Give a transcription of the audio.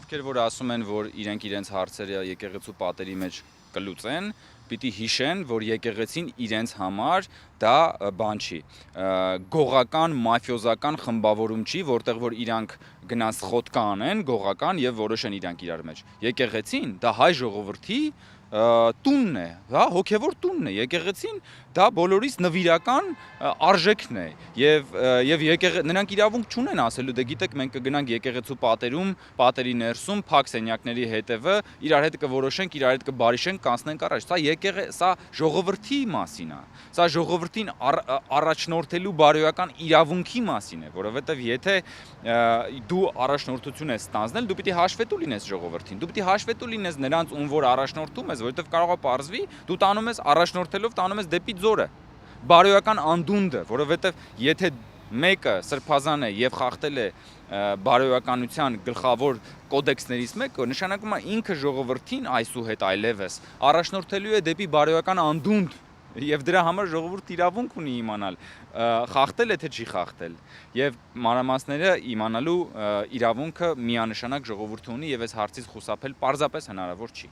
ովքեր որ ասում են, որ իրենք իրենց հարցերը եկեղեցու պատերի մեջ կլուծեն, պիտի հիշեն, որ եկեղեցին իրենց համար դա բան չի, գողական, մաֆիոզական խմբավորում չի, որտեղ որ իրանք գնաց խոտկա անեն, գողական եւ որոշեն իրանք իրար մեջ։ Եկեղեցին դա հայ ժողովրդի տունն է, հա, հոգևոր տունն է, եկեղեցին դա բոլորիս նվիրական արժեքն է եւ նրանք իրավունք չունեն ասելու, դե գիտեք մենք կգնանք եկեղեցու պատերում, պատերի ներսում, փակ սենյակների հետևը, իրար հետ կորոշենք, իրար հետ կբարիշենք, կանցնենք առաջ։ Սա ժողովրդի մասին է։ Սա ժողովրդին առաջնորդելու բարոյական իրավունքի մասին է, որովհետեւ եթե դու առաջնորդություն ես ստանձնել, դու պիտի հաշվետու լինես ժողովրդին, դու պիտի հաշվետու լինես նրանց, ում որ առաջնորդում ես, որովհետեւ կարող է պարզվի, դու տանում ես առաջնորդելով տանում ես դեպի ձորը, բարոյական անդունդը, որովհետեւ եթե մեկը սրբազան է եւ խախտել է բարոյականության գլխավոր կոդեքսներից մեկը, նշանակում է ինքը ժողովրդին այսուհետ այլևս առաջնորդելու է դեպի բարոյական անդունդ եւ դրա համար ժողովուրդը իրավունք ունի իմանալ խախտել է թե չի խախտել եւ մանրամասները իմանալու իրավունքը միանշանակ ժողովուրդը ունի եւ այս հարցից խուսափել պարզապես հնարավոր չի։